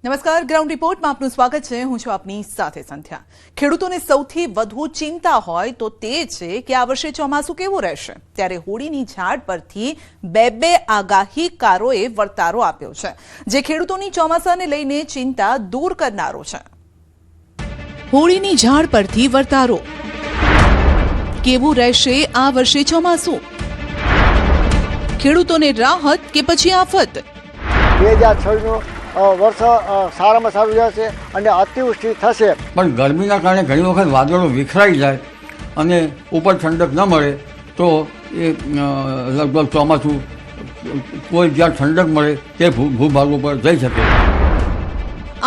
નમસ્કાર, ગ્રાઉન્ડ રિપોર્ટમાં આપનું સ્વાગત છે। હું છું આપની સાથે સંધ્યા। ખેડૂતોને સૌથી વધુ ચિંતા હોય તો તે છે કે આ વર્ષે ચોમાસું કેવું રહેશે। ત્યારે હોળીની ઝાડ પરથી બે આગાહીકારોએ વર્તારો આપ્યો છે, જે ખેડૂતોની ચોમાસાને લઈને ચિંતા દૂર કરનારો છે। હોળીની ઝાડ પરથી વર્તારો, કેવું રહેશે આ વર્ષે ચોમાસું? ખેડૂતોને રાહત કે પછી આફત? 2006 વર્ષ સારામાં સારું જશે અને અતિવૃષ્ટિ થશે, પણ ગરમીના કારણે ઘણી વખત વાદળો વિખરાઈ જાય અને ઉપર ઠંડક ન મળે તો એ લગભગ ચોમાસું કોઈ જ્યાં ઠંડક મળે તે ભૂભાગો પર જઈ શકે।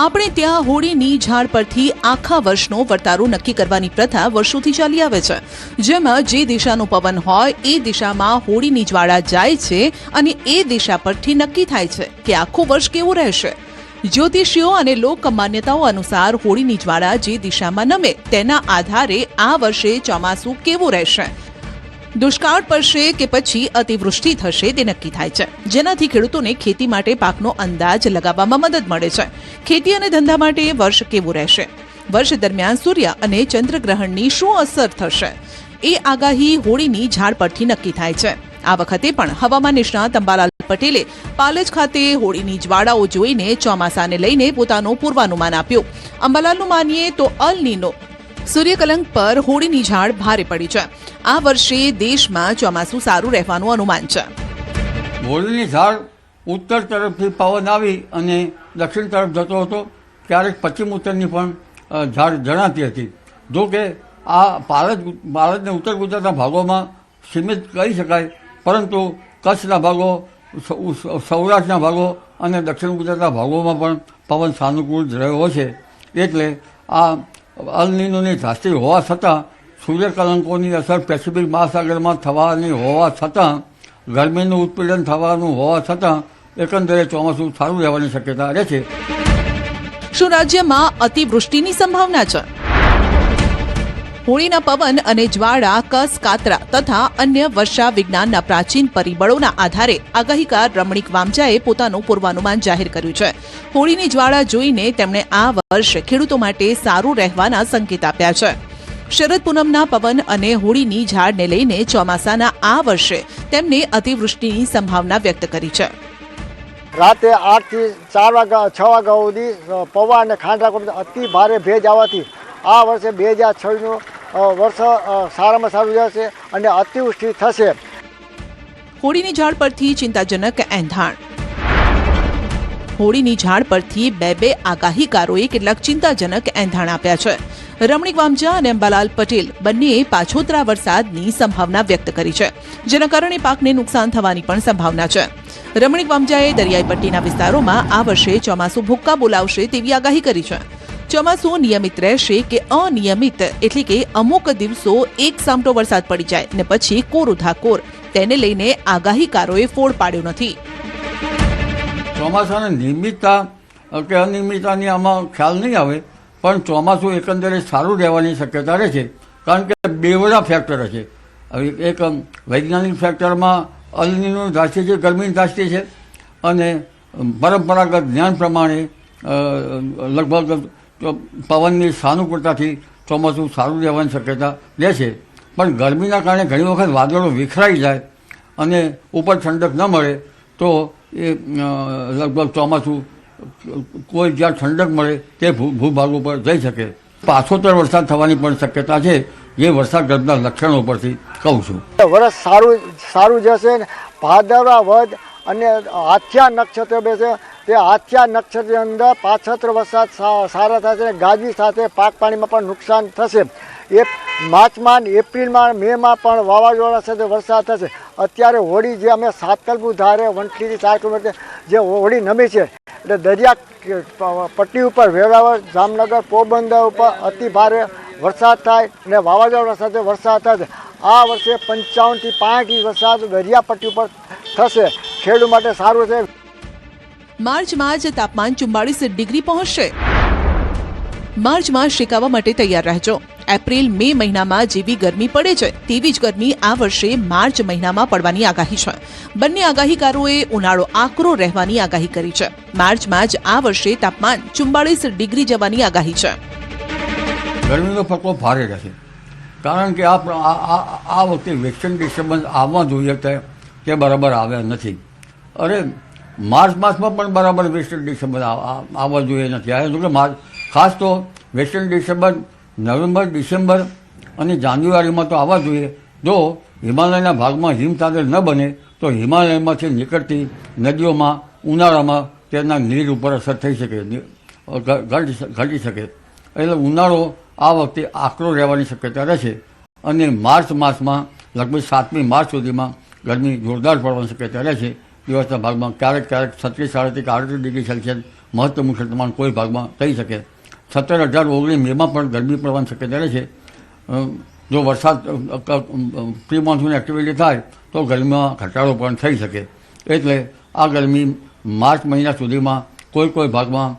આપણે ત્યાં હોળીની ઝાડ પરથી આખા વર્ષનો વર્તારો નક્કી કરવાની પ્રથા વર્ષોથી ચાલી આવે છે, જેમાં જે દિશાનો પવન હોય એ દિશામાં હોળીની જ્વાળા જાય છે અને એ દિશા પરથી નક્કી થાય છે કે આખું વર્ષ કેવું રહેશે। જ્યોતિષીઓ અને લોક માન્યતાઓ અનુસાર હોળીની જ્વાળા જે દિશામાં નમે તેના આધારે આ વર્ષે ચોમાસું કેવું રહેશે। દુષ્કાળ પડશે કે પછી અતિવૃષ્ટિ થશે તે નક્કી થાય છે, જેનાથી ખેડૂતોને ખેતી માટે પાકનો અંદાજ લગાવવામાં મદદ મળે છે। ખેતી અને ધંધા માટે વર્ષ કેવું રહેશે, વર્ષ દરમિયાન સૂર્ય અને ચંદ્રગ્રહણની શું અસર થશે, એ આગાહી હોળીની ઝાડ પરથી નક્કી થાય છે। આ વખતે પણ હવામાન નિષ્ણાત અંબાલાલ પટેલે પાલજ ખાતે હોળીની જ્વાળાઓ જોઈને ચોમાસાને લઈને પોતાનું પૂર્વાનુમાન આપ્યું। અંબાલાલનું માનીએ તો અલ નીનો સૂર્યકલંક પર હોળીની ઝાડ ભારે પડી છે। આ વર્ષે દેશમાં ચોમાસું સારું રહેવાનું અનુમાન છે। હોળીની ઝાડ ઉત્તર તરફથી પવન આવી અને દક્ષિણ તરફ જતો હતો, ક્યારેક પશ્ચિમ ઉત્તરની પણ ઝાડ જણાતી હતી। જો કે આ પાલજને ઉત્તર ગુજરાતના ભાગોમાં સીમિત કહી શકાય, પરંતુ કચ્છના ભાગો, સૌરાષ્ટ્રના ભાગો અને દક્ષિણ ગુજરાતના ભાગોમાં પણ પવન સાનુકૂળ રહ્યો છે। એટલે આ અલ નીનોની ધાસ્તી હોવા છતાં, સૂર્યકલંકોની અસર પેસિફિક મહાસાગરમાં થવાની હોવા છતાં, ગરમીનું ઉત્પીડન થવાનું હોવા છતાં એકંદરે ચોમાસું સારું રહેવાની શક્યતા રહે છે। શું રાજ્યમાં અતિવૃષ્ટિની સંભાવના છે? હોળીના પવન અને જ્વાળા, કસ, કાતરા તથા અન્ય વર્ષા વિજ્ઞાનના પ્રાચીન પરિબળોના આધારે આગાહીકાર રમણીક વામજાએ પોતાનું પૂર્વાનુમાન જાહેર કર્યું છે। હોળીની જ્વાળા જોઈને તેમણે આ વર્ષ ખેડૂતો માટે સારું રહેવાના સંકેત આપ્યા છે। શરદ પૂનમના પવન અને હોળીની ઝાડને લઈને ચોમાસાના આ વર્ષે તેમને અતિવૃષ્ટિની સંભાવના વ્યક્ત કરી છે। રાતે 8 થી 4 વાગ્યા 6 વાગ્યા સુધી પવન અને ખાંડરા અતિ ભારે ભેજ આવવાથી આ વર્ષે 2006 વર્ષ સારામાં સારું જશે અને અતિવૃષ્ટિ થશે। હોળીની ઝાડ પરથી ચિંતાજનક એંધાણ। હોળીની ઝાડ પરથી બે આગાહીકારોએ કેટલાક ચિંતાજનક એંધાણ આપ્યા છે। રમણીક વામજા અને અંબાલાલ પટેલ બંનેએ પાછોતરા વરસાદની સંભાવના વ્યક્ત કરી છે, જેના કારણે પાકને નુકસાન થવાની પણ સંભાવના છે। રમણીક વામજાએ દરિયાઈ પટ્ટીના વિસ્તારોમાં આ વર્ષે ચોમાસું ભૂક્કા બોલાવશે તેવી આગાહી કરી છે। ચોમાસું નિયમિત રહેશે કે અનિયમિત, એટલે કે અમુક દિવસો એક સામટો વરસાદ પડી જાય ને પછી કોરું ધાકોર, તેને લઈને આગાહીકારોએ ફોડ પાડ્યો નથી। ચોમાસાની નિયમિતતા કે અનિયમિતતાની આમાં ખ્યાલ નહીં આવે, પણ ચોમાસું એકંદરે સારું રહેવાની શક્યતા રહે છે, કારણ કે બેવડા ફેક્ટર છે। એક વૈજ્ઞાનિક ફેક્ટરમાં અલ નીનોની ધાસ્તી છે, ગરમીની ધાસ્તી છે, અને પરંપરાગત જ્ઞાન પ્રમાણે લગભગ પવનની સાનુકૂળતાથી ચોમાસું સારું રહેવાની શક્યતા રહે છે। પણ ગરમીના કારણે ઘણી વખત વાદળો વિખરાઈ જાય અને ઉપર ઠંડક ન મળે તો એ લગભગ ચોમાસું કોઈ જ્યાં ઠંડક મળે તે ભૂભાગો પર જઈ શકે। પાછોતર વરસાદ થવાની પણ શક્યતા છે, જે વરસાદગર્ભના લક્ષણો પરથી કહું છું। વર્ષ સારું જશે। ભાદરવા વદ અને હાથિયા નક્ષત્ર બેસે, તે હાથિયા નક્ષત્રની અંદર પાછોતર વરસાદ સારા થશે, ગાજવી સાથે પાક પાણીમાં પણ નુકસાન થશે। એ માર્ચમાં, એપ્રિલમાં, મેમાં પણ વાવાઝોડા સાથે વરસાદ થશે। અત્યારે હોળી જે અમે સાતકલપુર ધારે 1 થી 4 કિલોમીટર જે હોળી નમી છે, એટલે દરિયા પટ્ટી ઉપર વેરાવળ, જામનગર, પોરબંદર ઉપર અતિ ભારે વરસાદ થાય અને વાવાઝોડા સાથે વરસાદ થશે। આ વર્ષે 55 થી 65 ઇંચ વરસાદ દરિયા પટ્ટી ઉપર થશે, ખેડૂત માટે સારું છે। માર્ચમાં જ તાપમાન 44 ડિગ્રી પહોંચશે। માર્ચમાં શેકાવા માટે તૈયાર રહેજો। એપ્રિલ મે મહિનામાં જેવી ગરમી પડે છે તેવી જ ગરમી આ વર્ષે માર્ચ મહિનામાં પડવાની આગાહી છે. બંને આગાહીકારોએ ઉનાળો આકરો રહેવાની આગાહી કરી છે. માર્ચમાં જ આ વર્ષે તાપમાન 44 ડિગ્રી જવાની આગાહી છે. ગરમીનો પ્રકોપ ભારે રહેશે, કારણ કે આ વખતે વેસ્ટર્ન ડિસ્ટર્બન્સ આવવા જોઈએ તે બરાબર આવ્યા નથી. અરે માર્ચ માસમાં પણ બરાબર વેસ્ટર્ન ડિસ્ટર્બન્સ આવવા જોઈએ નથી આવ્યા. ખાસ તો વેસ્ટર્ન ડિસ્ટર્બન્સ નવેમ્બર, ડિસેમ્બર અને જાન્યુઆરીમાં તો આવવા જોઈએ. જો હિમાલયના ભાગમાં હિમસાગર ન બને તો હિમાલયમાંથી નીકળતી નદીઓમાં ઉનાળામાં તેના નીર ઉપર અસર થઈ શકે, ઘટી શકે. એટલે ઉનાળો આ વખતે આકરો રહેવાની શક્યતા રહેશે અને માર્ચ માસમાં લગભગ 7મી માર્ચ સુધીમાં ગરમી જોરદાર પડવાની શક્યતા રહેશે. દિવસના ભાગમાં ક્યારેક 36-38 કે 38 ડિગ્રી સેલ્સિયસ મહત્તમ તાપમાન કોઈ ભાગમાં થઈ શકે. 17-18-19 મેમાં પણ ગરમી પડવાની શક્યતા રહેશે. જો વરસાદ પ્રી મોન્સૂન એક્ટિવિટી થાય તો ગરમીમાં ઘટાડો પણ થઈ શકે. એટલે આ ગરમી માર્ચ મહિના સુધીમાં કોઈ ભાગમાં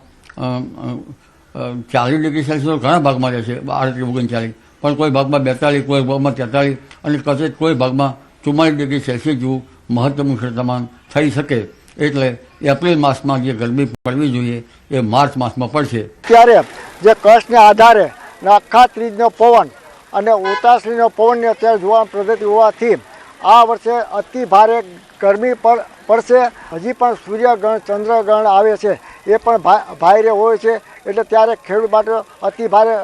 40 ડિગ્રી સેલ્સિયસ ઘણા ભાગમાં રહેશે, 38-39, પણ કોઈ ભાગમાં 42, કોઈ ભાગમાં 43 અને કદાચ કોઈ ભાગમાં 44 ડિગ્રી સેલ્સિયસ જેવું મહત્તમ તાપમાન થઈ શકે. એટલે એપ્રિલ માસમાં જે ગરમી પડવી જોઈએ એ માર્ચ માસમાં પડશે. ત્યારે જે કચ્છને આધારે આખા ત્રીજનો પવન અને ઉતાસણીનો પવનની અત્યારે જોવાની પદ્ધતિ હોવાથી આ વર્ષે અતિ ભારે ગરમી પડશે. હજી પણ સૂર્યગ્રહણ, ચંદ્રગ્રહણ આવે છે, એ પણ ભારે હોય છે. એટલે ત્યારે ખેડૂત માટે અતિ ભારે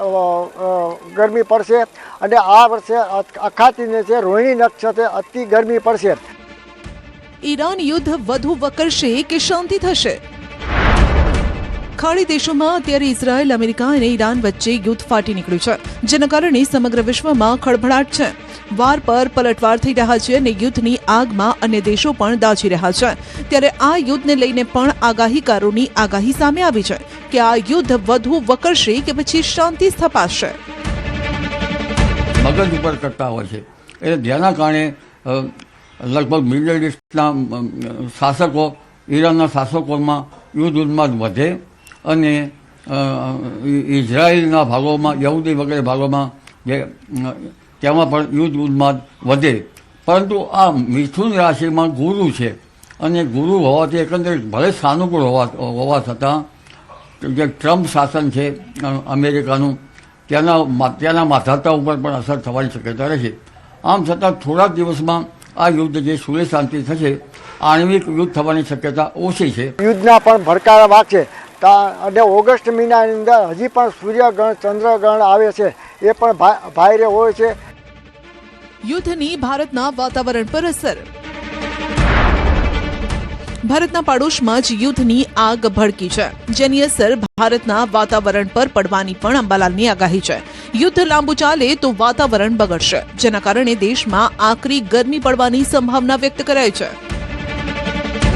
ગરમી પડશે. અને આ વર્ષે અખાતીને છે રોહિણી નક્ષત્રે અતિ ગરમી પડશે. ઈરાન યુદ્ધ વધુ વકરશે કે શાંતિ થશે? ખાડી દેશોમાં અત્યારે ઇઝરાયલ, અમેરિકા અને ઈરાન વચ્ચે યુદ્ધ ફાટી નીકળ્યું છે, જેના કારણે સમગ્ર વિશ્વમાં ખળભળાટ છે. વાર પર પલટવાર થઈ રહ્યા છે અને યુદ્ધની આગમાં અન્ય દેશો પણ દાઝી રહ્યા છે. ત્યારે આ યુદ્ધને લઈને પણ આગાહીકારોની આગાહી સામે આવી છે કે આ યુદ્ધ વધુ વકરશે કે પછી શાંતિ સ્થપાશે. મગજ ઉપર કરતા હોય છે, એટલે જેના કારણે લગભગ મિડલ ઇસ્ટના શાસકો, ઈરાનના શાસકોમાં યુદ્ધ ઉન્માદ વધે અને ઇઝરાયલના ભાગોમાં, યહૂદી વગેરે ભાગોમાં તેમાં પણ યુદ્ધ ઉન્માદ વધે. પરંતુ આ મિથુન રાશિમાં ગુરુ છે અને ગુરુ હોવાથી એકંદરે ભલે સાનુકૂળ હોવા છતાં જે ટ્રમ્પ શાસન છે અમેરિકાનું, તેના માથાતા ઉપર પણ અસર થવાની શક્યતા રહેશે. આમ છતાં થોડાક દિવસમાં આ યુદ્ધ જે સુરે શાંતિ થશે, આણ્વિક યુદ્ધ થવાની શક્યતા ઓછી છે. યુદ્ધના પણ ભડકારા વાગશે અને ઓગસ્ટ મહિનાની અંદર હજી પણ સૂર્યગ્રહણ, ચંદ્રગ્રહણ આવે છે, એ પણ ભારે હોય છે. યુદ્ધની ભારતના વાતાવરણ પર અસર. ભારતના પાડોશમાં જ યુદ્ધની આગ ભડકી છે, જેની અસર ભારતના વાતાવરણ પર પડવાની પણ અંબાલાલની આગાહી છે. યુદ્ધ લાંબુ ચાલે તો વાતાવરણ બગડશે, જેના કારણે દેશમાં આકરી ગરમી પડવાની સંભાવના વ્યક્ત કરાઈ છે.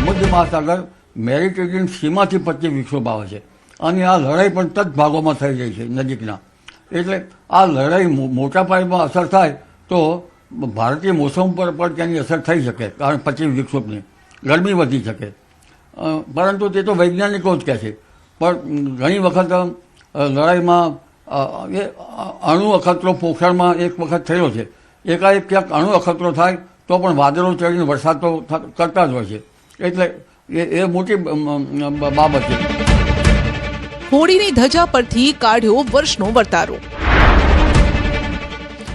મધ્ય મહાસાગર મેડિટેરિયન સીમાથી પશ્ચિમ વિક્ષોભ આવે છે અને આ લડાઈ પણ તજ ભાગોમાં થઈ રહી છે નજીકના. એટલે આ લડાઈ મોટા પાયેમાં અસર થાય તો ભારતીય મોસમ પર પણ તેની અસર થઈ શકે, કારણ પશ્ચિમ વિક્ષોભની ગરમી વધી શકે. પરંતુ તે તો વૈજ્ઞાનિકો જ કહે છે. પણ ઘણી વખત લડાઈમાં અણુ અખતરો પોખરણમાં એક વખત થયો છે. એકાએક ક્યાંક અણુ અખતરો થાય તો પણ વાદળો ચડીને વરસાદ તો કરતા જ હોય છે. એટલે એ મોટી બાબત છે. હોળીની ધજા પરથી કાઢ્યો વર્ષનો વર્તારો.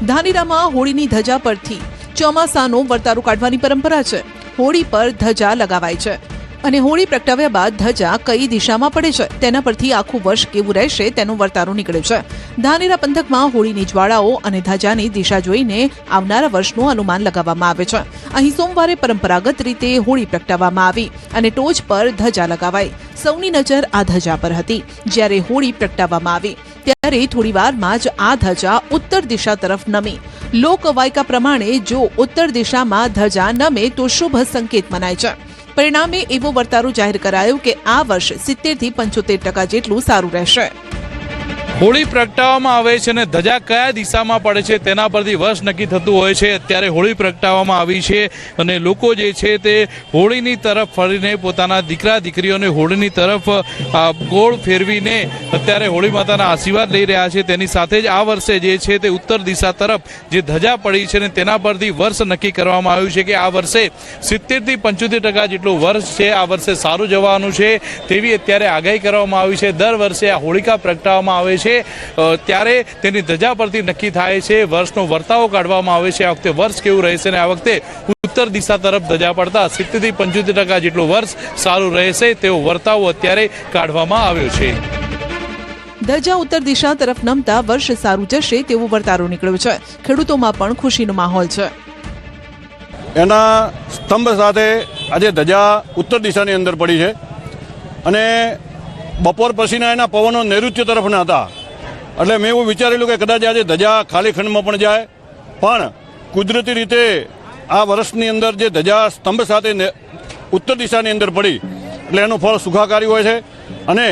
ધાનેરામાં હોળીની ધજા પરથી ચોમાસાનો વર્તારો કાઢવાની પરંપરા છે. હોળી પર ધજા લગાવાય છે અને હોળી પ્રગટાવ્યા બાદ ધજા કઈ દિશામાં પડે છે તેના પરથી આખું વર્ષ કેવું રહેશે તેનો વર્તારો નીકળે છે. ધાનેરા પંથકમાં હોળીની જ્વાળાઓ અને ધજાની દિશા જોઈને આવનારા વર્ષનું અનુમાન લગાવવામાં આવે છે. અહીં સોમવારે પરંપરાગત રીતે હોળી પ્રગટાવવામાં આવી અને ટોચ પર ધજા લગાવાઈ. સૌની નજર આ ધજા પર હતી. જ્યારે હોળી પ્રગટાવવામાં આવી ત્યારે થોડીવારમાં જ આ ધજા ઉત્તર દિશા તરફ નમી. લોકવાયકા પ્રમાણે જો ઉત્તર દિશામાં ધજા નમે તો શુભ સંકેત મનાય છે. પરિણામે એવો વર્તારો જાહેર કરાયો કે આ વર્ષ 70 થી 75% જેટલું સારું રહેશે. હોળી પ્રગટાવવામાં આવે છે અને ધજા કયા દિશામાં પડે છે તેના પરથી વર્ષ નક્કી થતું હોય છે. અત્યારે હોળી પ્રગટાવવામાં આવી છે અને લોકો જે છે તે હોળીની તરફ ફરીને પોતાના દીકરા દીકરીઓને હોળીની તરફ ગોળ ફેરવીને અત્યારે હોળી માતાના આશીર્વાદ લઈ રહ્યા છે. તેની સાથે જ આ વર્ષે જે છે તે ઉત્તર દિશા તરફ જે ધજા પડી છે ને તેના પરથી વર્ષ નક્કી કરવામાં આવ્યું છે કે આ વર્ષે 70 થી 75% જેટલું વર્ષ છે આ વર્ષે સારું જવાનું છે તેવી અત્યારે આગાહી કરવામાં આવી છે. દર વર્ષે આ હોળિકા પ્રગટાવવામાં આવે છે ત્યારે તેની ધજા પરથી નક્કી થાય છે, વર્ષનો વર્તાવો કાઢવામાં આવે છે. આ વખતે વર્ષ કેવું રહેશે ને આ વખતે ઉત્તર દિશા તરફ ધજા પડતા 70 થી 75% જેટલું વર્ષ સારું રહેશે તેવો વર્તાવો અત્યારે કાઢવામાં આવ્યો છે. ધજા ઉત્તર દિશા તરફ નમતા વર્ષ સારું જશે તેવો વર્તારો નીકળ્યો છે. ખેડૂતોમાં પણ ખુશીનો માહોલ છે. એના સ્તંભ સાથે આજે ધજા ઉત્તર દિશાની અંદર પડી છે અને બપોર પછીના એના પવનો નૈઋત્ય તરફના હતા એટલે મેં એવું વિચારેલું કે કદાચ આજે ધજા ખાલી ખંડમાં પણ જાય, પણ કુદરતી રીતે આ વર્ષની અંદર જે ધજા સ્તંભ સાથે ઉત્તર દિશાની અંદર પડી એટલે એનું ફળ સુખાકારી હોય છે અને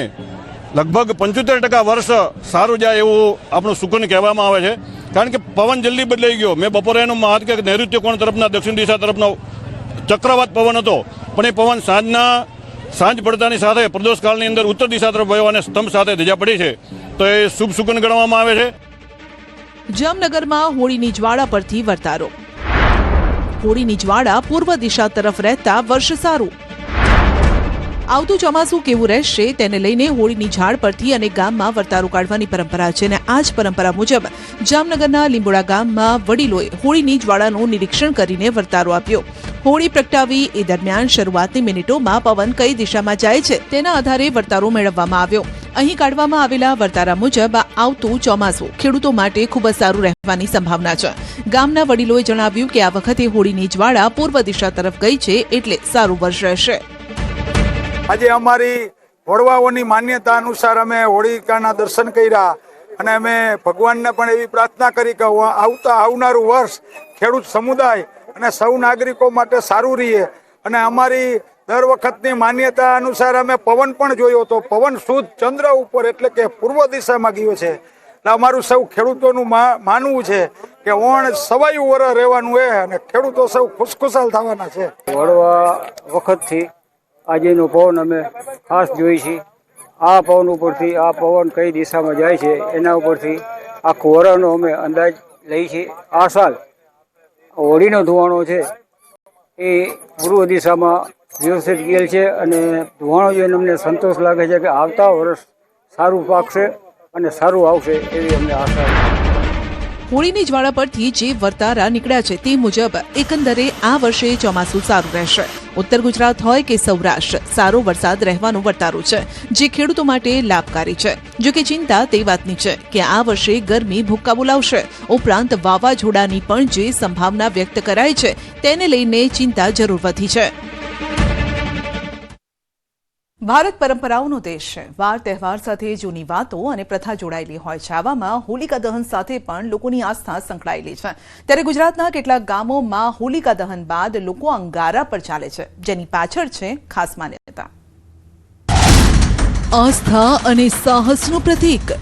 લગભગ 75% વર્ષ સારું જાય એવું આપણું સુકન કહેવામાં આવે છે. કારણ કે પવન જલ્દી બદલાઈ ગયો. મેં બપોરે એનું મહત્વ કે નૈઋત્ય કોણ તરફના દક્ષિણ દિશા તરફનો ચક્રવાત પવન હતો, પણ એ પવન સાંજ પડતાની સાથે પ્રદોષકાળની અંદર ઉત્તર દિશા તરફ વયો અને સ્તંભ સાથે ધજા પડી છે તો એ શુભ સુકન ગણવામાં આવે છે. જામનગરમાં હોળીની જ્વાળા પરથી વર્તારો. હોળીની જ્વાળા પૂર્વ દિશા તરફ રહેતા વર્ષ સારું. આવતું ચોમાસું કેવું રહેશે તેને લઈને હોળીની ઝાડ પરથી અને ગામમાં વર્તારો કાઢવાની પરંપરા છે અને આ જ પરંપરા મુજબ જામનગરના લીંબોડા ગામમાં વડીલોએ હોળીની જ્વાળાનું નિરીક્ષણ કરીને વર્તારો આપ્યો. હોળી પ્રગટાવી એ દરમિયાન શરૂઆતની મિનિટોમાં પવન કઈ દિશામાં જાય છે તેના આધારે વર્તારો મેળવવામાં આવ્યો. અહીં કાઢવામાં આવેલા વર્તારા મુજબ આવતું ચોમાસું ખેડૂતો માટે ખૂબ જ સારું રહેવાની સંભાવના છે. ગામના વડીલોએ જણાવ્યું કે આ વખતે હોળીની જ્વાળા પૂર્વ દિશા તરફ ગઈ છે એટલે સારું વર્ષ રહેશે. આજે અમારી વડવાઓની માન્યતા અનુસાર અમે હોળિકાના દર્શન કર્યા અને અમે ભગવાનને પણ એવી પ્રાર્થના કરી કે આવનારું વર્ષ ખેડૂત સમુદાય અને સૌ નાગરિકો માટે સારું રહે. અને અમારી દર વખતની માન્યતા અનુસાર અમે પવન પણ જોયો તો પવન શુદ્ધ ચંદ્ર ઉપર એટલે કે પૂર્વ દિશામાં ગયો છે. એટલે અમારું સૌ ખેડૂતોનું માનવું છે કે ઓણ સવાયું વરસ રહેવાનું છે અને ખેડૂતો સૌ ખુશખુશાલ થવાના છે. વડવા વખતથી આજેનો પવન અમે ખાસ જોઈ છીએ. આ પવન ઉપરથી આ પવન કઈ દિશામાં જાય છે એના ઉપરથી આખું વરસનો અમે અંદાજ લઈ છીએ. આ સાલ હોળીનો ધુવાણો છે એ પૂર્વ દિશામાં વ્યવસ્થિત ગયેલ છે અને ધુવાણો જોઈને અમને સંતોષ લાગે છે કે આવતા વર્ષ સારું પાકશે અને સારું આવશે એવી અમને આશા છે. હોળીની જ્વાળા પરથી જે વર્તારા નીકળ્યા છે તે મુજબ એકંદરે આ વર્ષે ચોમાસું સારું રહેશે. ઉત્તર ગુજરાત હોય કે સૌરાષ્ટ્ર સારો વરસાદ રહેવાનો વર્તારો છે જે ખેડૂતો માટે લાભકારી છે. જો કે ચિંતા તે વાતની છે કે આ વર્ષે ગરમી ભૂક્કા બોલાવશે. ઉપરાંત વાવાઝોડાની પણ જે સંભાવના વ્યક્ત કરાઈ છે તેને લઈને ચિંતા જરૂર વધી છે. ભારત પરંપરાઓનો દેશ છે. વાર તહેવાર સાથે જૂની વાતો અને પ્રથા જોડાયેલી હોય છે. આવામાં હોલિકા દહન સાથે પણ લોકોની આસ્થા સંકળાયેલી છે. ત્યારે ગુજરાતના કેટલાક ગામોમાં હોલિકા દહન બાદ લોકો અંગારા પર ચાલે છે, જેની પાછળ છે ખાસ માન્યતા. આસ્થા અને સાહસનું પ્રતીક.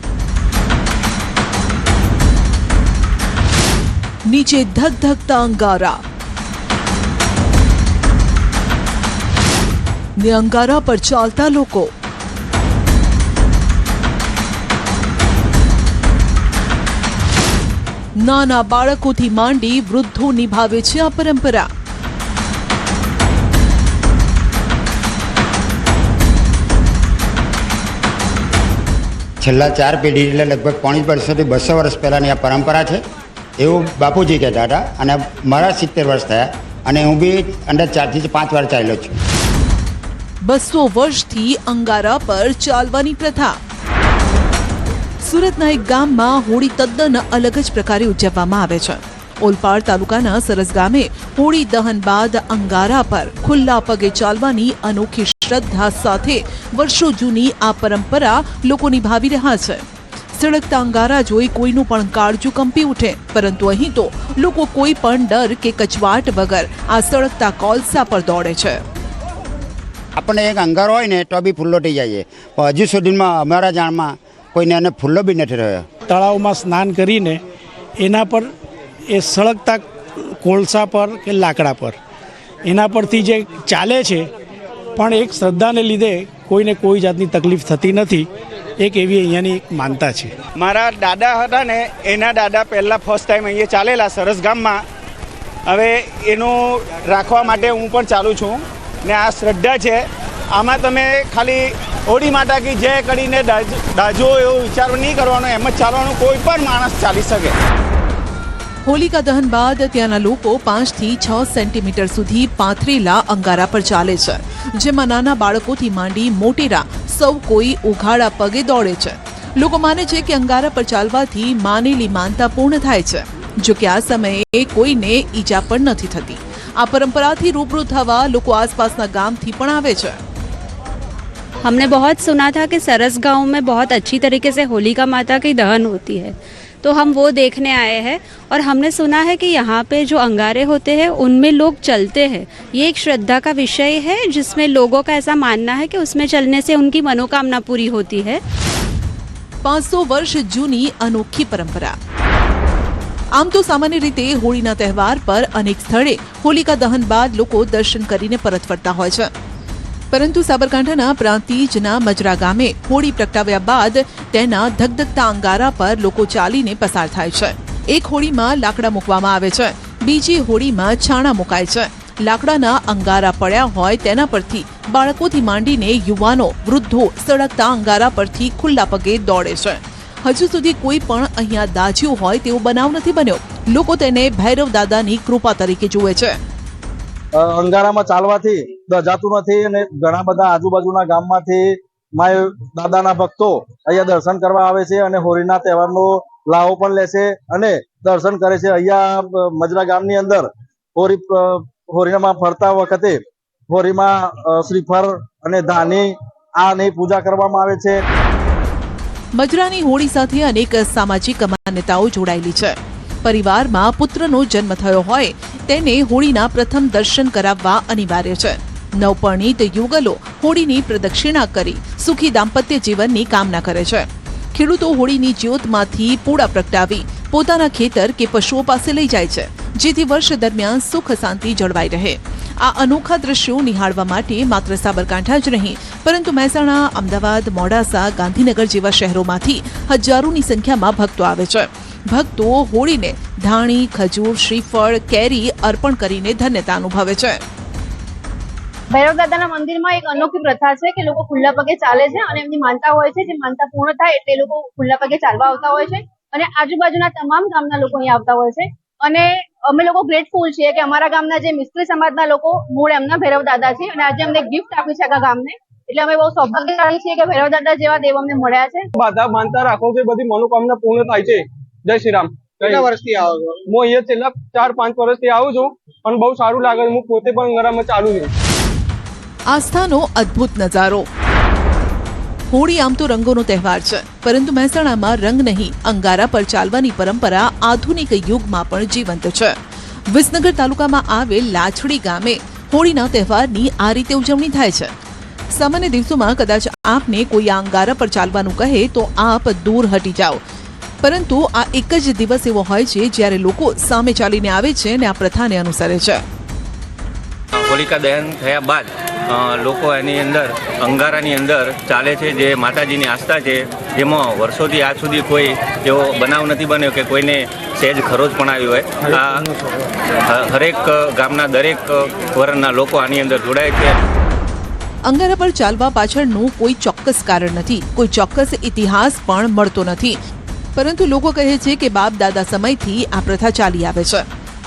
નીચે ધગધગતા અંગારા ને અંગારા પર ચાલતા લોકો. નાના બાળકોથી માંડી વૃદ્ધો નિભાવે છે આ પરંપરા. છેલ્લા 4 પેઢી એટલે લગભગ 5 વર્ષથી 200 વર્ષ પહેલાંની આ પરંપરા છે એવું બાપુજી કહેતા હતા અને મારા 70 વર્ષ થયા અને હું બી અંડર 4 થી 5 વાર ચાલ્યો છું. 200 વર્ષથી અંગારા પર ચાલવાની પ્રથા. સુરતના એક ગામમાં હોળી તદ્દન અલગ જ પ્રકારે ઉજવવામાં આવે છે. ઓલપાડ તાલુકાના સરસ ગામે હોળી દહન બાદ અંગારા પર ખુલ્લા પગે ચાલવાની અનોખી શ્રદ્ધા સાથે વર્ષો જૂની આ પરંપરા લોકો નિભાવી રહ્યા છે. સળગતા અંગારા જોઈ કોઈનું પણ કાળજું કંપી ઉઠે, પરંતુ અહીં તો લોકો કોઈ પણ ડર કે કચવાટ વગર આ સળગતા કોલસા પર દોડે છે. આપણને એક અંગારો હોય ને તો બી ફૂલ્લો થઈ જાય, પણ હજુ સુધીમાં અમારા જાણમાં કોઈને એને ફૂલ્લો બી નથી રહ્યો. તળાવમાં સ્નાન કરીને એના પર એ સળગતા કોલસા પર કે લાકડા પર એના પરથી જે ચાલે છે, પણ એક શ્રદ્ધાને લીધે કોઈને કોઈ જાતની તકલીફ થતી નથી. એક એવી અહીંયાની એક માનતા છે. મારા દાદા હતા ને, એના દાદા પહેલાં ફર્સ્ટ ટાઈમ અહીંયા ચાલેલા સરસ ગામમાં. હવે એનું રાખવા માટે હું પણ ચાલું છું ને આ શ્રદ્ધા છે. આમાં તમે ખાલી હોળી માતા કી જય કરીને દાજો એવો વિચારો નહીં કરવાનો, એમ જ ચાલવાનું. કોઈ પણ માણસ ચાલી શકે. હોલિકા દહન બાદ ત્યાંના લોકો 5 થી 6 સેન્ટીમીટર સુધી પાથરેલા અંગારા પર ચાલે છે, જેમાં નાના બાળકોથી માંડી મોટેરા સૌ કોઈ ઉઘાડા પગે દોડે છે. લોકો માને છે કે અંગારા પર ચાલવાથી માનેલી માનતા પૂર્ણ થાય છે. જો કે આ સમયે કોઈને ઈજા પણ નથી થતી. આ પરંપરાથી રૂબરૂ થવા લોકો આસપાસના ગામથી પણ આવે છે. हमने बहुत सुना था कि सरस गांव में बहुत अच्छी तरीके से होलिका माता की दहन होती है, तो हम वो देखने आए हैं. और हमने सुना है कि यहाँ पे जो अंगारे होते हैं उनमें लोग चलते हैं. ये एक श्रद्धा का विषय है जिसमें लोगों का ऐसा मानना है कि उसमें चलने से उनकी मनोकामना पूरी होती है. 500 વર્ષ જૂની અનોખી પરંપરા. આમ તો સામાન્ય રીતે હોળીના તહેવાર પર અનેક સ્થળે હોલિકા દહન બાદ લોકો દર્શન કરીને પરત ફરતા હોય છે. પરંતુ સાબરકાંઠાના પ્રાંતિજના મજરા ગામે હોળી પ્રગટાવ્યા બાદ તેના ધગધગતા અંગારા પર લોકો ચાલીને પસાર થાય છે. એક હોળીમાં લાકડા મૂકવામાં આવે છે, બીજી હોળીમાં છાણા મુકાય છે. લાકડાના અંગારા પડ્યા હોય તેના પરથી બાળકોથી માંડીને યુવાનો, વૃદ્ધો સળગતા અંગારા પરથી ખુલ્લા પગે દોડે છે. હજુ સુધી કોઈ પણ અહીંયા દાઝ્યું હોય તેવો બનાવ નથી બન્યો. લોકો તેને ભૈરવ દાદાની કૃપા તરીકે જુએ છે. અંગારામાં ચાલવાથી દજાતું નથી અને ઘણા બધા આજુબાજુના ગામમાંથી માય દાદાના ભક્તો અહીંયા દર્શન કરવા આવે છે અને હોળીના તહેવારનો લાવો પણ લે છે અને દર્શન કરે છે. અહીંયા મજરા ગામની અંદર હોળીમાં ફરતા વખતે હોળીમાં શ્રીફળ અને ધાની આની પૂજા કરવામાં આવે છે. મજરાની હોળી સાથે અનેક સામાજિક માન્યતાઓ જોડાયેલી છે. પરિવારમાં પુત્રનો જન્મ થયો હોય તેને હોળીના પ્રથમ દર્શન કરાવવા અનિવાર્ય છે. નવપરણિત યુગલો હોળીની પ્રદક્ષિણા કરી સુખી દાંપત્ય જીવનની કામના કરે છે. ખેડૂતો હોળીની જ્યોતમાંથી પૂડા પ્રગટાવી પોતાના ખેતર કે પશુઓ પાસે લઈ જાય છે, જેથી વર્ષ દરમિયાન સુખ શાંતિ જળવાઈ રહે. આ અનોખા દ્રશ્યો નિહાળવા માટે માત્ર સાબરકાંઠા જ નહીં, પરંતુ મહેસાણા, અમદાવાદ, મોડાસા, ગાંધીનગર જેવા શહેરોમાંથી હજારોની સંખ્યામાં ભક્તો આવે છે. ભક્તો હોળીને ધાણી, ખજૂર, શ્રીફળ, કેરી અર્પણ કરીને ધન્યતા અનુભવે છે. ભૈરવ દાદાના મંદિરમાં એક અનોખી પ્રથા છે કે લોકો ખુલ્લા પગે ચાલે છે અને એમની માનતા હોય છે. જે માનતા પૂર્ણ થાય એટલે લોકો ખુલ્લા પગે ચાલવા આવતા હોય છે અને આજુબાજુના તમામ ગામના લોકો અહીંયા આવતા હોય છે. અને અમે લોકો ગ્રેટફુલ છીએ કે અમારા ગામના જે મિસ્ત્રી સમાજના લોકો મૂળ એમના ભૈરવ દાદા છે અને આજે અમને ગિફ્ટ આપી છે આખા ગામને. એટલે અમે બહુ સૌભાગ્યશાળી છીએ કે ભૈરવ દાદા જેવા દેવ અમને મળ્યા છે. બધા માનતા રાખો કે બધી મનોકામના પૂર્ણ થાય છે. જય શ્રી રામ. કેટલા વર્ષથી આવો છો? હું અહીંયા છેલ્લા 4-5 વર્ષથી આવું છું પણ બહુ સારું લાગે. હું પોતે પણ અંગારામાં ચાલુ છું. આસ્થાનો અદ્ભુત નજારો. હોળી આમ તો રંગોનો તહેવાર છે, પરંતુ મહેસાણામાં રંગ નહીં, અંગારા પર ચાલવાની પરંપરા આધુનિક યુગમાં પણ જીવંત છે. વિસનગર તાલુકામાં આવેલ લાછડી ગામે હોળીના તહેવારની આ રીતે ઉજવણી થાય છે. સામાન્ય દિવસોમાં કદાચ આપને કોઈ આ અંગારા પર ચાલવાનું કહે તો આપ દૂર હટી જાઓ, પરંતુ આ એક જ દિવસ એવો હોય છે જ્યારે લોકો સામે ચાલીને આવે છે અને આ પ્રથાને અનુસરે છે. હોલિકા દહન થયા બાદ લોકો એની અંદર અંગારાની અંદર ચાલે છે, જે માતાજીની આસ્થા છે, જેમાં વર્ષોથી આજ સુધી કોઈ એવો બનાવ નથી બન્યો કે કોઈને સહેજ ખરોચ પણ આવ્યો હોય. આ હરેક ગામના દરેક વર્ણના લોકો આની અંદર જોડાય છે. અંગારા પર ચાલવા પાછળનું કોઈ ચોક્કસ કારણ નથી, કોઈ ચોક્કસ ઇતિહાસ પણ મળતો નથી, પરંતુ લોકો કહે છે કે બાપ દાદા સમયથી આ પ્રથા ચાલી આવે છે.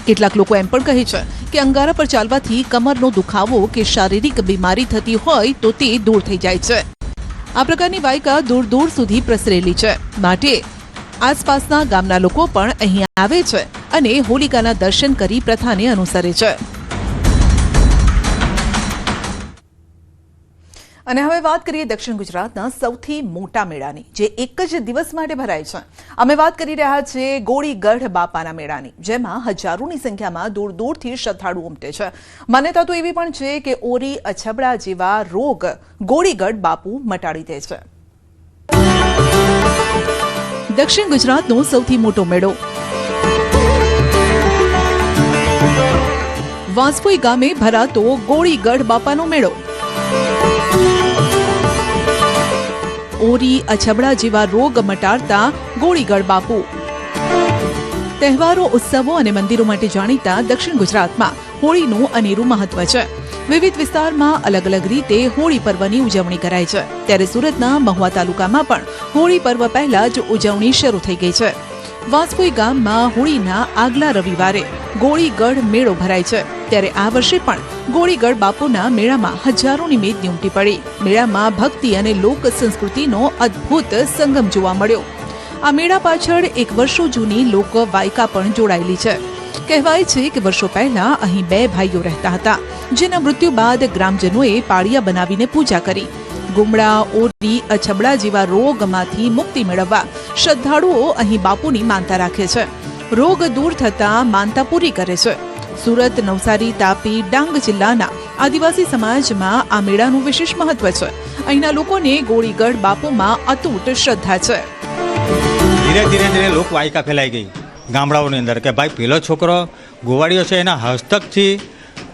કેટલાક લોકો એમ પણ કહે છે કે અંગારા પર ચાલવાથી કમરનો દુખાવો કે શારીરિક બીમારી થતી હોય તો તે દૂર થઈ જાય છે. આ પ્રકારની વાયકા દૂર દૂર સુધી પ્રસરેલી છે, માટે આસપાસના ગામના લોકો પણ અહીં આવે છે અને હોલિકાના દર્શન કરી પ્રથાને અનુસરે છે. અને હવે વાત કરીએ દક્ષિણ ગુજરાતના સૌથી મોટા મેળાની, જે એક જ દિવસ માટે ભરાય છે. અમે વાત કરી રહ્યા છીએ ગોળીગઢ બાપાના મેળાની, જેમાં હજારોની સંખ્યામાં દૂર દૂરથી શ્રદ્ધાળુ ઉમટે છે. માન્યતા તો એવી પણ છે કે ઓરી, અછબડા જેવા રોગ ગોળીગઢ બાપુ મટાડી દે છે. દક્ષિણ ગુજરાતનો સૌથી મોટો મેળો. વાંસપોઈ ગામે ભરાતો ગોળીગઢ બાપાનો મેળો. ઓરી અછબડા જેવા રોગ મટાડતા ગોળીગઢ બાપુ. તહેવારો, ઉત્સવો અને મંદિરો માટે જાણીતા દક્ષિણ ગુજરાતમાં હોળીનું અનેરું મહત્વ છે. વિવિધ વિસ્તારમાં અલગ અલગ રીતે હોળી પર્વની ઉજવણી કરાય છે. ત્યારે સુરતના મહુવા તાલુકામાં પણ હોળી પર્વ પહેલા જ ઉજવણી શરૂ થઈ ગઈ છે. વાંસપોઈ ગામમાં હોળીના આગલા રવિવારે ગોળીગઢ મેળો ભરાય છે. ત્યારે આ વર્ષે પણ ગોળીગઢ બાપુના મેળામાં હજારોની મેદની ઉમટી પડી. મેળામાં ભક્તિ અને લોક સંસ્કૃતિનો અદ્ભુત સંગમ જોવા મળ્યો. આ મેળા પાછળ એક વર્ષો જૂની લોક વાયકા પણ જોડાયેલી છે. કહેવાય છે કે વર્ષો પહેલા અહીં 2 ભાઈઓ રહેતા હતા, જેના મૃત્યુ બાદ ગ્રામજનોએ પાળિયા બનાવીને પૂજા કરી. ગુમડા, ઓરી, અછબડા જેવા રોગમાંથી મુક્તિ મેળવવા શ્રદ્ધાળુઓ અહીં બાપુની માનતા રાખે છે. રોગ દૂર થતા માનતા પૂરી કરે છે. સુરત, નવસારી, તાપી, ડાંગ જિલ્લાના આદિવાસી સમાજમાં આ મેળાનું વિશેષ મહત્વ છે. અહીંના લોકોને ગોળીગઢ બાપુમાં અતૂટ શ્રદ્ધા છે. ધીરે ધીરે લોકવાયકા ફેલાઈ ગઈ ગામડાઓની અંદર કે ભાઈ પેલો છોકરો ગોવાળીઓ છે, એના હસ્તકથી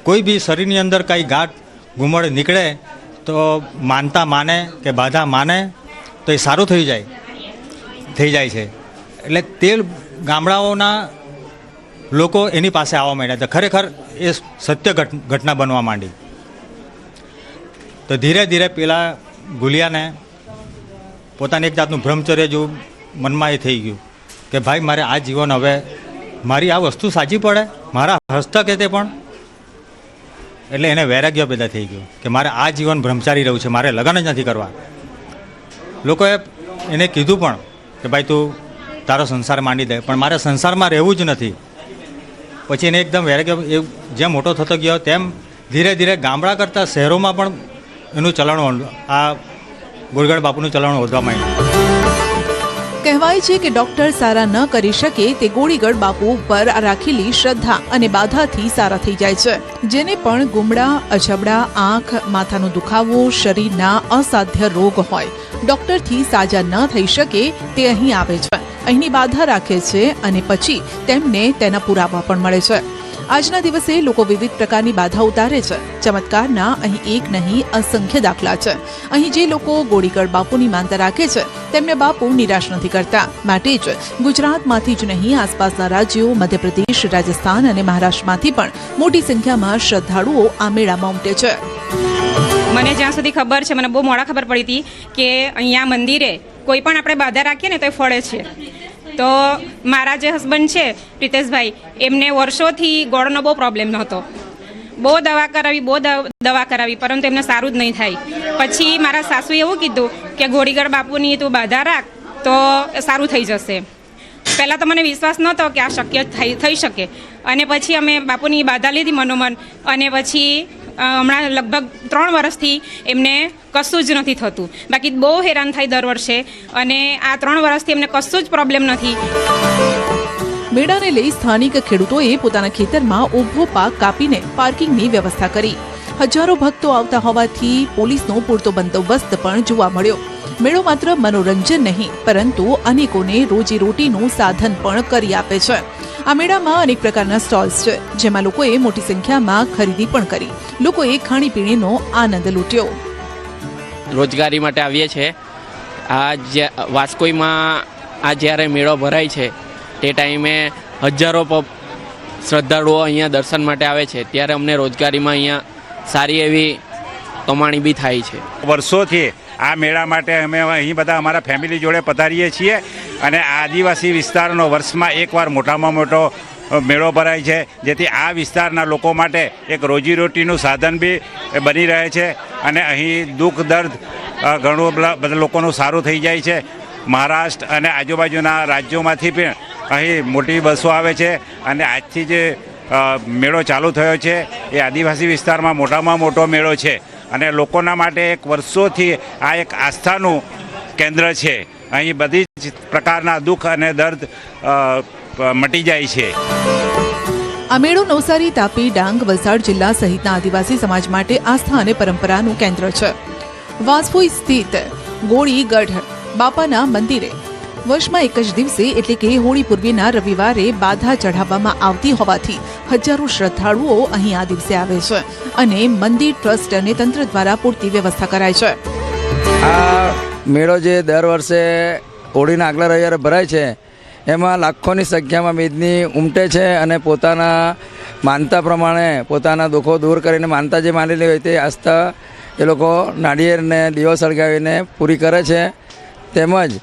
કોઈ બી શરીરની અંદર કાંઈ ગાંઠ ગુમડ નીકળે તો માનતા માને કે બાધા માને તો એ સારું થઈ જાય છે. એટલે તે ગામડાઓના લોકો એની પાસે આવવા માંડ્યા. તો ખરેખર એ સત્ય ઘટના બનવા માંડી. તો ધીરે ધીરે પેલા ગુલિયાને પોતાની એક જાતનું બ્રહ્મચર્ય જેવું મનમાં એ થઈ ગયું કે ભાઈ મારે આ જીવન હવે મારી આ વસ્તુ સાચી પડે, મારા હસ્તક તે પણ. એટલે એને વૈરાગ્ય પેદા થઈ ગયું કે મારે આ જીવન બ્રહ્મચારી રહ્યું છે, મારે લગ્ન જ નથી કરવા. લોકોએ એને કીધું પણ કે ભાઈ તું તારો સંસાર માંડી દે, પણ મારે સંસારમાં રહેવું જ નથી. પછી એને એકદમ વૈરાગ્ય એ જેમ મોટો થતો ગયો તેમ ધીરે ધીરે ગામડા કરતાં શહેરોમાં પણ એનું ચલણ, આ ગોળીગઢ બાપુનું ચલણ વધવા માંડ્યું. કહેવાય છે કે ડોક્ટર સારા ન કરી શકે તે ગોળીગઢ બાપુ ઉપર રાખેલી શ્રદ્ધા અને બાધાથી સારા થઈ જાય છે. જેને પણ ગુમડા, અછબડા, આંખ, માથાનો દુખાવો, શરીરના અસાધ્ય રોગ હોય, ડોક્ટરથી સાજા ન થઈ શકે તે અહીં આવે છે, અહીંની બાધા રાખે છે અને પછી તેમને તેના પુરાવા પણ મળે છે. આજના દિવસે લોકો વિવિધ પ્રકારની બાધા ઉતારે છે. ચમત્કારના અહીં એક નહીં અસંખ્ય દાખલા છે. અહીં જે લોકો ગોળીગઢ બાપુની માનતા રાખે છે તેમને બાપુ નિરાશ નથી કરતા. માટે જ ગુજરાતમાંથી જ નહીં, આસપાસના રાજ્યો, મધ્યપ્રદેશ, રાજસ્થાન અને મહારાષ્ટ્રમાંથી પણ મોટી સંખ્યામાં શ્રદ્ધાળુઓ આ મેળામાં ઉમટે છે. મને જ્યાં સુધી ખબર છે, મને બહુ મોડા ખબર પડી હતી કે અહીંયા મંદિરે કોઈ પણ આપણે બાધા રાખીએ ને તો એ ફળે છે. તો મારા જે હસબન્ડ છે પ્રિતેશભાઈ, એમને વર્ષોથી ગોળનો બહુ પ્રોબ્લેમ હતો. બહુ દવા કરાવી પરંતુ એમને સારું જ નહીં થાય. પછી મારા સાસુએ એવું કીધું કે ગોળીગઢ બાપુની તું બાધા રાખ તો સારું થઈ જશે. પહેલાં તો મને વિશ્વાસ નહોતો કે આ શક્ય થઈ શકે. અને પછી અમે બાપુની બાધા લીધી મનોમન, અને પછી હમણાં લગભગ 3 વર્ષથી એમને કશું જ નથી થતું. બાકી બહુ હેરાન થાય દર વર્ષે, અને આ 3 વર્ષથી એમને કશું જ પ્રોબ્લેમ નથી. મેળાને લઈ સ્થાનિક ખેડૂતોએ પોતાના ખેતરમાં ઊભો પાક કાપીને પાર્કિંગની વ્યવસ્થા કરી. હજારો ભક્તો આવતા હોવાથી પોલીસનો પૂરતો બંદોબસ્ત પણ જોવા મળ્યો. મેળો માત્ર મનોરંજન નહીં પરંતુ અનેકોને રોજીરોટીનું સાધન પણ કરી આપે છે. આ મેળામાં અનેક પ્રકારના સ્ટોલ્સ છે, જેમાં લોકોએ મોટી સંખ્યામાં ખરીદી પણ કરી. લોકોએ ખાણીપીણીનો આનંદ લૂંટ્યો. રોજગારી માટે આવીએ છીએ. આ વાસ્કોઈમાં આ જ્યારે મેળો ભરાય છે તે ટાઈમે હજારો શ્રદ્ધાળુઓ અહીંયા દર્શન માટે આવે છે. ત્યારે અમને રોજગારીમાં અહીંયા સારી એવી કમાણી બી થાય છે. વર્ષોથી આ મેળા માટે અમે અહીં બધા અમારા ફેમિલી જોડે પધારીએ છીએ. અને આદિવાસી વિસ્તારનો વર્ષમાં એકવાર મોટામાં મોટો મેળો ભરાય છે, જેથી આ વિસ્તારના લોકો માટે એક રોજીરોટીનું સાધન બી બની રહે છે. અને અહીં દુઃખ દર્દ ઘણું બધા લોકોનું સારું થઈ જાય છે. મહારાષ્ટ્ર અને આજુબાજુના રાજ્યોમાંથી પણ અહીં મોટી બસો આવે છે. અને આજથી જે મેળો ચાલુ થયો છે એ આદિવાસી વિસ્તારમાં મોટામાં મોટો મેળો છે. અને લોકોના માટે એક વર્ષોથી આ એક આસ્થાનું કેન્દ્ર છે. અહીં બધી જ પ્રકારના દુઃખ અને દર્દ મટી જાય છે. આ મેળો નવસારી, તાપી, ડાંગ, વલસાડ જિલ્લા સહિતના આદિવાસી સમાજ માટે આસ્થા અને પરંપરાનું કેન્દ્ર છે. વાંસપોઈ સ્થિત ગોળીગઢ બાપાના મંદિરે વર્ષમાં એક જ દિવસે એટલે કે હોળી પૂર્વેના રવિવારે બાધા ચઢાવવામાં આવતી હોવાથી હજારો શ્રદ્ધાળુઓ અહીં આ દિવસે આવે છે અને મંદિર ટ્રસ્ટ અને તંત્ર દ્વારા પૂરતી વ્યવસ્થા કરાય છે. આ મેળો જે દર વર્ષે હોળીના આગલા રવિવારે ભરાય છે એમાં લાખોની સંખ્યામાં મેદની ઉમટે છે અને પોતાના માનતા પ્રમાણે પોતાના દુઃખો દૂર કરીને માનતા જે માનેલી હોય તે આસ્થા એ લોકો નાળિયેરને દીવો સળગાવીને પૂરી કરે છે. તેમજ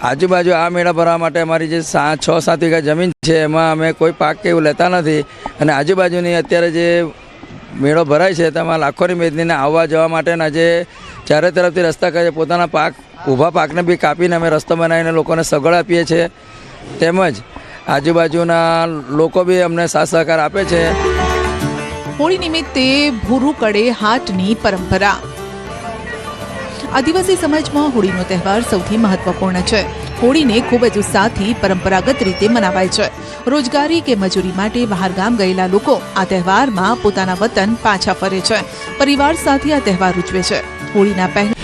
આજુબાજુ આ મેળા ભરવા માટે અમારી જે 6-7 વીઘા જમીન છે એમાં અમે કોઈ પાક કે એવું લેતા નથી અને આજુબાજુની અત્યારે જે મેળો ભરાય છે તેમાં લાખોની મેદનીને આવવા જવા માટેના જે ચારે તરફથી રસ્તા કરે છે પોતાના પાક ઊભા પાકને બી કાપીને અમે રસ્તો બનાવીને લોકોને સગવડ આપીએ છીએ. તેમજ આજુબાજુના લોકો બી અમને સાથ સહકાર આપે છે. હોળી નિમિત્તે ભૂરું કડે હાટની પરંપરા. આદિવાસી સમાજમાં હોળીનો તહેવાર સૌથી મહત્વપૂર્ણ છે. હોળીને ખૂબ જ ઉત્સાહથી પરંપરાગત રીતે મનાવાય છે. રોજગારી કે મજૂરી માટે બહાર ગામ ગયેલા લોકો આ તહેવારમાં પોતાના વતન પાછા ફરે છે. પરિવાર સાથે આ તહેવાર ઉજવે છે. હોળીના પહેલા